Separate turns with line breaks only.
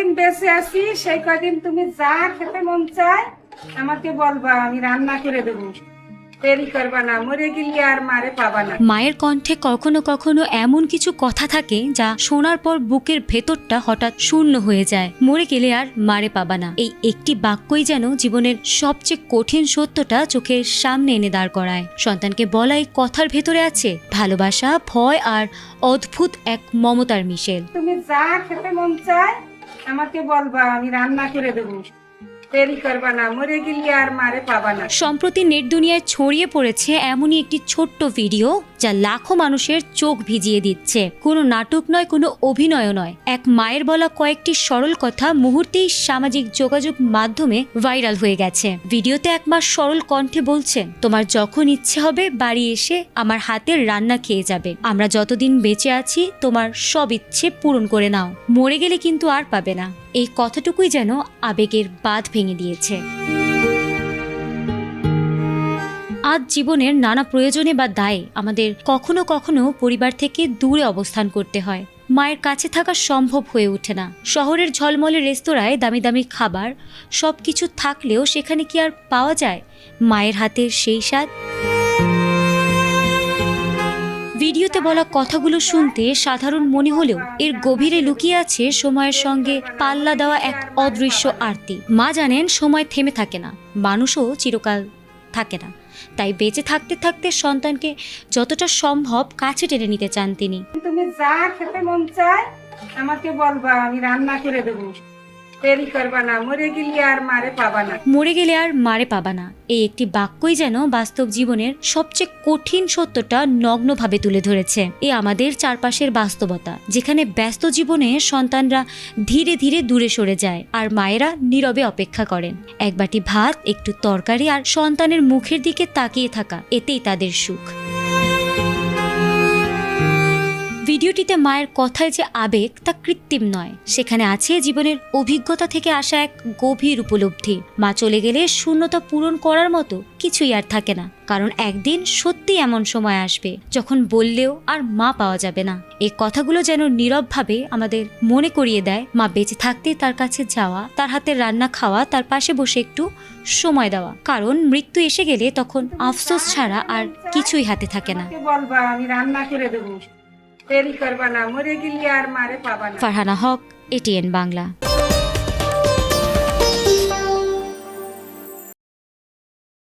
কয়দিন বেঁচে আছি সেই কয়দিন তুমি যা খেতে মন চায় আমাকে বলবা, আমি রান্না করে দেবো। দেরি করবা না, মরে গেলে আর মারে পাবা না।
মায়ের কণ্ঠে কখনো কখনো এমন কিছু কথা থাকে যা শোনার পর বুকের ভেতরটা হঠাৎ শূন্য হয়ে যায়। মরে গেলে আর মারে পাবা না, এই একটি বাক্যই যেন জীবনের সবচেয়ে কঠিন সত্যটা চোখের সামনে এনে দাঁড় করায়। সন্তানকে বলা এই কথার ভেতরে আছে ভালোবাসা, ভয় আর অদ্ভুত এক মমতার মিশেল।
তুমি যা খেতে মন চায় আমাকে বলবা, আমি রান্না করে দেবো। দেরি করবা না, মরে গেলে আর মারে পাবা না।
সম্প্রতি নেট দুনিয়ায় ছড়িয়ে পড়েছে এমনই একটি ছোট্ট ভিডিও যা লাখো মানুষের চোখ ভিজিয়ে দিচ্ছে। কোনো নাটক নয়, কোনো অভিনয় নয়, এক মায়ের বলা কয়েকটি সরল কথা মুহূর্তেই সামাজিক যোগাযোগ মাধ্যমে ভাইরাল হয়ে গেছে। ভিডিওতে এক মা সরল কণ্ঠে বলছেন, তোমার যখন ইচ্ছে হবে বাড়ি এসে আমার হাতের রান্না খেয়ে যাবে। আমরা যতদিন বেঁচে আছি তোমার সব ইচ্ছে পূরণ করে নাও, মরে গেলে কিন্তু আর পাবে না। এই কথাটুকুই যেন আবেগের বাঁধ ভেঙে দিয়েছে। আজ জীবনের নানা প্রয়োজনে বা দায়ে আমাদের কখনো কখনো পরিবার থেকে দূরে অবস্থান করতে হয়। মায়ের কাছে থাকা সম্ভব হয়ে ওঠে না। শহরের ঝলমলে রেস্তোরাঁয় দামি দামি খাবার সবকিছু থাকলেও সেখানে কি আর পাওয়া যায় মায়ের হাতের সেই স্বাদ? ভিডিওতে বলা কথাগুলো শুনতে সাধারণ মনে হলেও এর গভীরে লুকিয়ে আছে সময়ের সঙ্গে পাল্লা দেওয়া এক অদৃশ্য আরতি। মা জানেন সময় থেমে থাকে না, মানুষও চিরকাল থাকে না। তাই বেঁচে থাকতে থাকতে সন্তানকে যতটা সম্ভব কাছে টেনে নিতে চান তিনি।
তুমি যা খেতে মন চায় আমাকে বলবা, আমি রান্না করে দেবো। দেরি করবা না, মরে গেলে আর মারে পাবা না।
মরে গেলে আর মারে পাবা না, এই একটি বাক্যই যেন বাস্তব জীবনের সবচেয়ে কঠিন সত্যটা নগ্নভাবে তুলে ধরেছে। এ আমাদের চারপাশের বাস্তবতা, যেখানে ব্যস্ত জীবনে সন্তানরা ধীরে ধীরে দূরে সরে যায় আর মায়েরা নীরবে অপেক্ষা করেন। এক বাটি ভাত, একটু তরকারি আর সন্তানের মুখের দিকে তাকিয়ে থাকা, এতেই তাদের সুখ। ভিডিওটিতে মায়ের কথায় যে আবেগ তা কৃত্রিম নয়, সেখানে আছে জীবনের অভিজ্ঞতা থেকে আসা এক গভীর উপলব্ধি। মা চলে গেলে শূন্যতা পূরণ করার মতো কিছুই আর থাকে না, কারণ একদিন সত্যি এমন সময় আসবে যখন বললেও আর মা পাওয়া যাবে না। এই কথাগুলো যেন নীরবভাবে আমাদের মনে করিয়ে দেয় মা বেঁচে থাকতে তার কাছে যাওয়া, তার হাতের রান্না খাওয়া, তার পাশে বসে একটু সময় দেওয়া। কারণ মৃত্যু এসে গেলে তখন আফসোস ছাড়া আর কিছুই হাতে থাকে না।
বলবা, আমি রান্না করে দেবো। দেরি করবা না, মরে গেলে আর মারে পাবা না।
ফারহানা হক, এটিএন বাংলা।